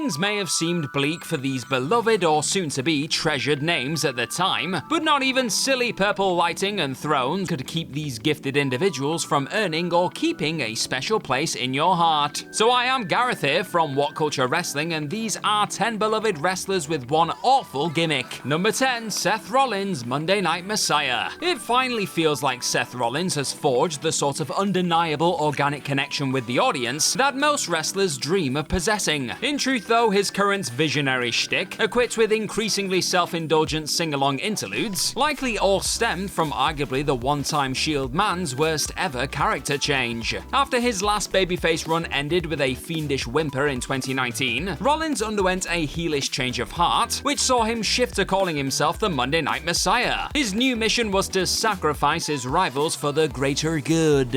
Things may have seemed bleak for these beloved or soon-to-be treasured names at the time, but not even silly purple lighting and thrones could keep these gifted individuals from earning or keeping a special place in your heart. So I am Gareth here from What Culture Wrestling, and these are 10 beloved wrestlers with one awful gimmick. Number 10, Seth Rollins, Monday Night Messiah. It finally feels like Seth Rollins has forged the sort of undeniable organic connection with the audience that most wrestlers dream of possessing. In truth though, his current visionary shtick, equipped with increasingly self-indulgent sing-along interludes, likely all stemmed from arguably the one-time Shield man's worst ever character change. After his last babyface run ended with a fiendish whimper in 2019, Rollins underwent a heelish change of heart, which saw him shift to calling himself the Monday Night Messiah. His new mission was to sacrifice his rivals for the greater good.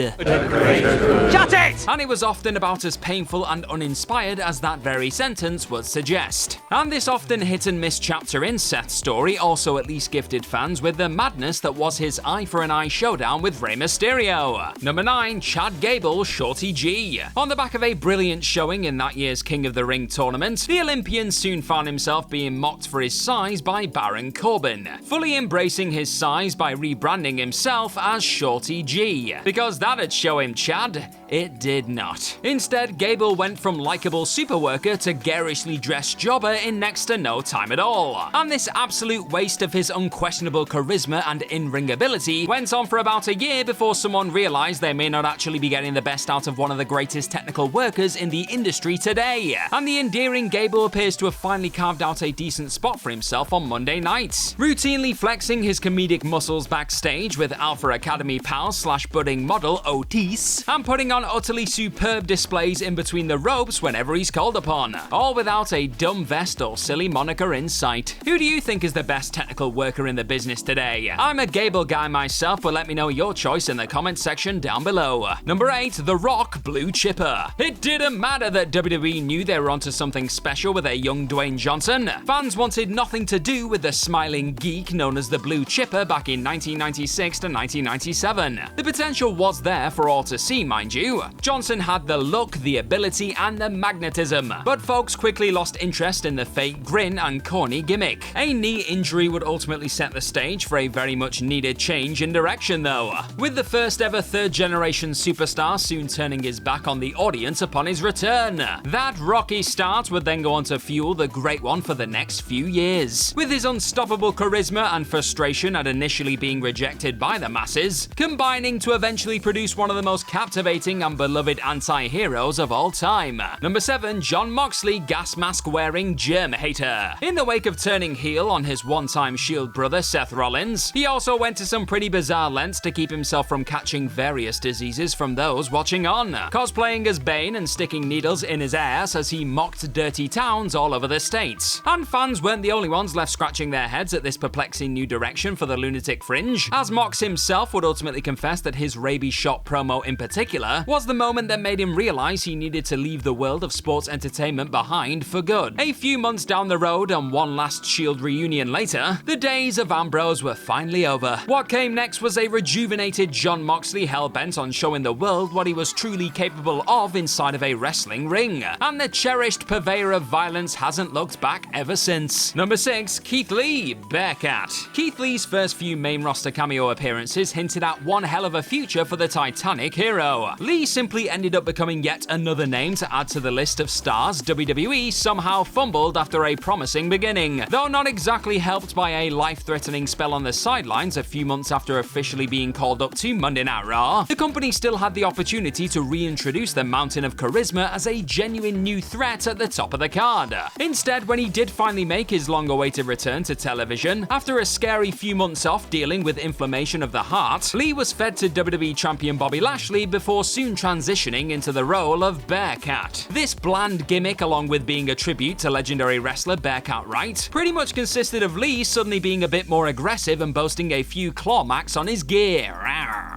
Shut it! And it was often about as painful and uninspired as that very sentence would suggest. And this often hit and miss chapter in Seth's story also at least gifted fans with the madness that was his eye for an eye showdown with Rey Mysterio. Number 9, Chad Gable, Shorty G. On the back of a brilliant showing in that year's King of the Ring tournament, the Olympian soon found himself being mocked for his size by Baron Corbin, fully embracing his size by rebranding himself as Shorty G. Because that'd show him Chad, it did not. Instead, Gable went from likable superworker to garishly dressed jobber in next to no time at all. And this absolute waste of his unquestionable charisma and in-ring ability went on for about a year before someone realized they may not actually be getting the best out of one of the greatest technical workers in the industry today. And the endearing Gable appears to have finally carved out a decent spot for himself on Monday nights, routinely flexing his comedic muscles backstage with Alpha Academy pal / budding model Otis, and putting on utterly superb displays in between the ropes whenever he's called upon, all without a dumb vest or silly moniker in sight. Who do you think is the best technical worker in the business today? I'm a Gable guy myself, but let me know your choice in the comment section down below. Number 8, The Rock, Blue Chipper. It didn't matter that WWE knew they were onto something special with a young Dwayne Johnson. Fans wanted nothing to do with the smiling geek known as the Blue Chipper back in 1996 to 1997. The potential was there for all to see, mind you. Johnson had the look, the ability, and the magnetism, but folks quickly lost interest in the fake grin and corny gimmick. A knee injury would ultimately set the stage for a very much needed change in direction though, with the first ever third-generation superstar soon turning his back on the audience upon his return. That rocky start would then go on to fuel the great one for the next few years, with his unstoppable charisma and frustration at initially being rejected by the masses, combining to eventually produce one of the most captivating and beloved anti-heroes of all time. Number 7, Jon Moxley, gas mask wearing germ hater. In the wake of turning heel on his one-time Shield brother Seth Rollins, he also went to some pretty bizarre lengths to keep himself from catching various diseases from those watching on, cosplaying as Bane and sticking needles in his ass as he mocked dirty towns all over the states. And fans weren't the only ones left scratching their heads at this perplexing new direction for the lunatic fringe, as Mox himself would ultimately confess that his rabies shot promo in particular was the moment that made him realize he needed to leave the world of sports entertainment behind for good. A few months down the road and one last Shield reunion later, the days of Ambrose were finally over. What came next was a rejuvenated Jon Moxley hell-bent on showing the world what he was truly capable of inside of a wrestling ring, and the cherished purveyor of violence hasn't looked back ever since. Number 6, Keith Lee, Bearcat. Keith Lee's first few main roster cameo appearances hinted at one hell of a future for the Titanic hero. Lee simply ended up becoming yet another name to add to the list of stars WWE somehow fumbled after a promising beginning, though not exactly helped by a life-threatening spell on the sidelines a few months after officially being called up to Monday Night Raw. The company still had the opportunity to reintroduce the Mountain of Charisma as a genuine new threat at the top of the card. Instead, when he did finally make his long-awaited return to television, after a scary few months off dealing with inflammation of the heart, Lee was fed to WWE Champion Bobby Lashley before soon transitioning into the role of Bearcat. This bland gimmick, along with being a tribute to legendary wrestler Bearcat Wright, pretty much consisted of Lee suddenly being a bit more aggressive and boasting a few claw marks on his gear.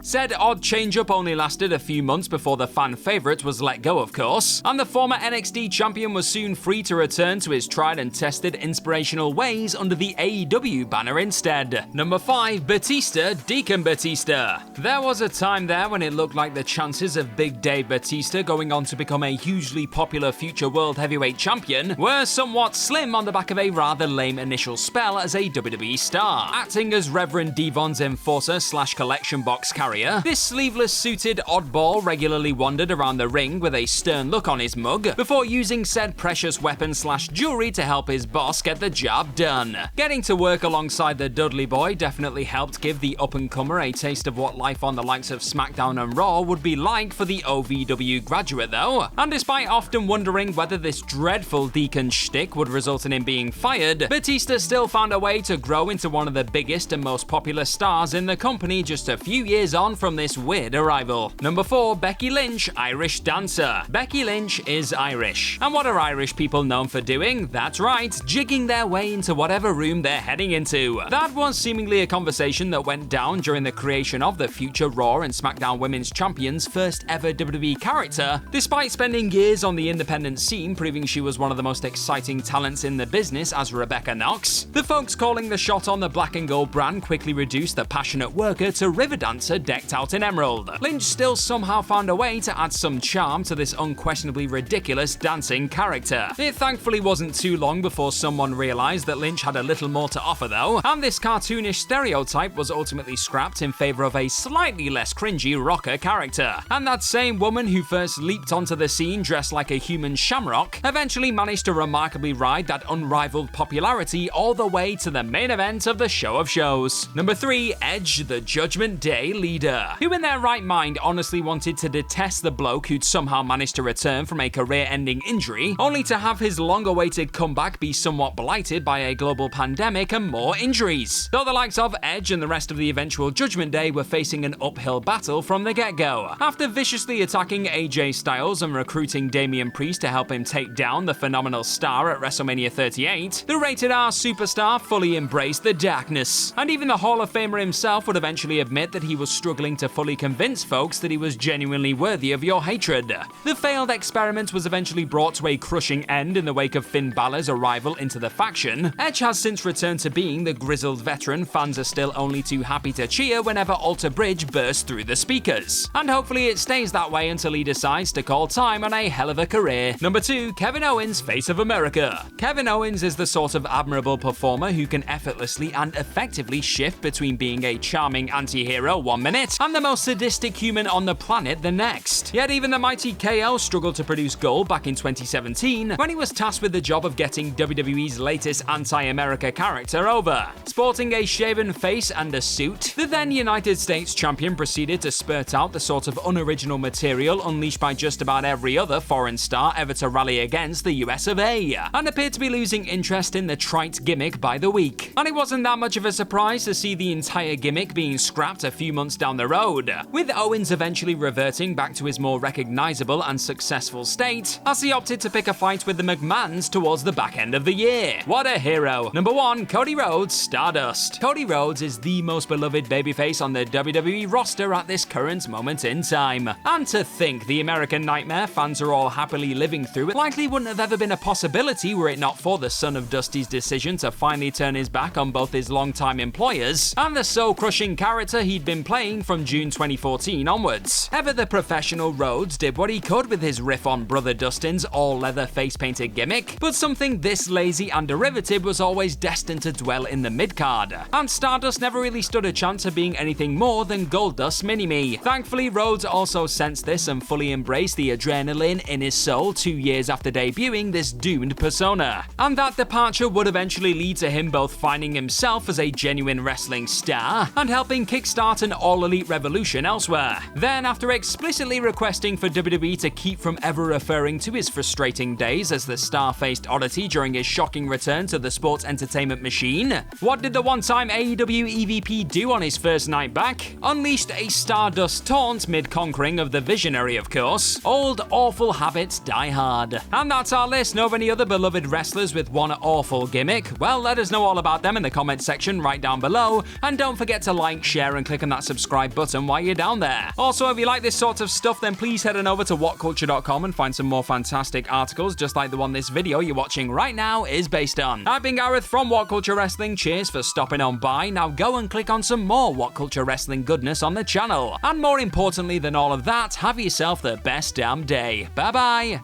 Said odd change-up only lasted a few months before the fan favorite was let go, of course, and the former NXT champion was soon free to return to his tried and tested inspirational ways under the AEW banner instead. Number 5, Batista, Deacon Batista. There was a time there when it looked like the chances of Big Dave Batista going on to become a hugely popular future World Heavyweight Champion were somewhat slim on the back of a rather lame initial spell as a WWE star. Acting as Reverend Devon's enforcer / collection box carrier, this sleeveless suited oddball regularly wandered around the ring with a stern look on his mug before using said precious weapon / jewelry to help his boss get the job done. Getting to work alongside the Dudley Boy definitely helped give the up-and-comer a taste of what life on the likes of SmackDown and Raw would be like for the OVW graduate though, and despite often wondering whether this dreadful Deacon shtick would result in him being fired, Batista still found a way to grow into one of the biggest and most popular stars in the company just a few years on from this weird arrival. Number 4, Becky Lynch, Irish dancer. Becky Lynch is Irish. And what are Irish people known for doing? That's right, jigging their way into whatever room they're heading into. That was seemingly a conversation that went down during the creation of the future Raw and SmackDown Women's Champions' first ever WWE character, despite spending years on the independent scene proving she was one of the most exciting talents in the business as Rebecca Knox. The folks calling the shot on the black and gold brand quickly reduced the passionate worker to river dancer decked out in emerald. Lynch still somehow found a way to add some charm to this unquestionably ridiculous dancing character. It thankfully wasn't too long before someone realized that Lynch had a little more to offer though, and this cartoonish stereotype was ultimately scrapped in favor of a slightly less cringy rocker character. And that same woman who first leaped onto the scene dressed like a human shamrock eventually managed to remarkably ride that unrivaled popularity all the way to the main event of the show of shows. Number 3, Edge, the Judgment Day leader. Who in their right mind honestly wanted to detest the bloke who'd somehow managed to return from a career-ending injury, only to have his long-awaited comeback be somewhat blighted by a global pandemic and more injuries? Though the likes of Edge and the rest of the eventual Judgment Day were facing an uphill battle from the get-go. After viciously attacking AJ Styles and recruiting Damian Priest to help him take down the phenomenal star at WrestleMania 38, the rated R superstar fully embraced the darkness. And even the Hall of Famer himself would eventually admit that he was struggling to fully convince folks that he was genuinely worthy of your hatred. The failed experiment was eventually brought to a crushing end in the wake of Finn Balor's arrival into the faction. Edge has since returned to being the grizzled veteran fans are still only too happy to cheer whenever Alter Bridge bursts through the speakers. And hopefully it stays that way until he decides to call time on a hell of a career. Number 2, Kevin Owens, Face of America. Kevin Owens is the sort of admirable performer who can effortlessly and effectively shift between being a charming anti-hero one minute and the most sadistic human on the planet the next. Yet even the mighty KO struggled to produce gold back in 2017 when he was tasked with the job of getting WWE's latest anti-America character over. Sporting a shaven face and a suit, the then United States champion proceeded to spurt out the sort of unoriginal material unleashed by just about every other foreign star ever to rally against the US of A, and appeared to be losing interest in the trite gimmick by the week. And it wasn't that much of a surprise to see the entire gimmick being scrapped a few months down the road, with Owens eventually reverting back to his more recognizable and successful state as he opted to pick a fight with the McMahons towards the back end of the year. What a hero. Number 1, Cody Rhodes, Stardust. Cody Rhodes is the most beloved babyface on the WWE roster at this current moment in time. And to think the American Nightmare fans are all happily living through it likely wouldn't have ever been a possibility were it not for the son of Dusty's decision to finally turn his back on both his longtime employers and the soul-crushing character he'd been playing from June 2014 onwards. Ever the professional Rhodes did what he could with his riff on Brother Dustin's all-leather face-painted gimmick, but something this lazy and derivative was always destined to dwell in the mid-card, and Stardust never really stood a chance of being anything more than Goldust's mini-me. Thankfully, Rhodes also sensed this and fully embraced the adrenaline in his soul 2 years after debuting this doomed persona. And that departure would eventually lead to him both finding himself as a genuine wrestling star and helping kickstart an all-elite revolution elsewhere. Then, after explicitly requesting for WWE to keep from ever referring to his frustrating days as the star-faced oddity during his shocking return to the sports entertainment machine, what did the one-time AEW EVP do on his first night back? Unleashed a Stardust taunt mid-conquering of the Visionary, of course. Old awful habits die hard. And that's our list. Know of any other beloved wrestlers with one awful gimmick? Well, let us know all about them in the comment section right down below, and don't forget to like, share, and click on that subscribe subscribe button while you're down there. Also, if you like this sort of stuff, then please head on over to whatculture.com and find some more fantastic articles just like the one this video you're watching right now is based on. I've been Gareth from What Culture Wrestling. Cheers for stopping on by. Now go and click on some more What Culture Wrestling goodness on the channel. And more importantly than all of that, have yourself the best damn day. Bye bye.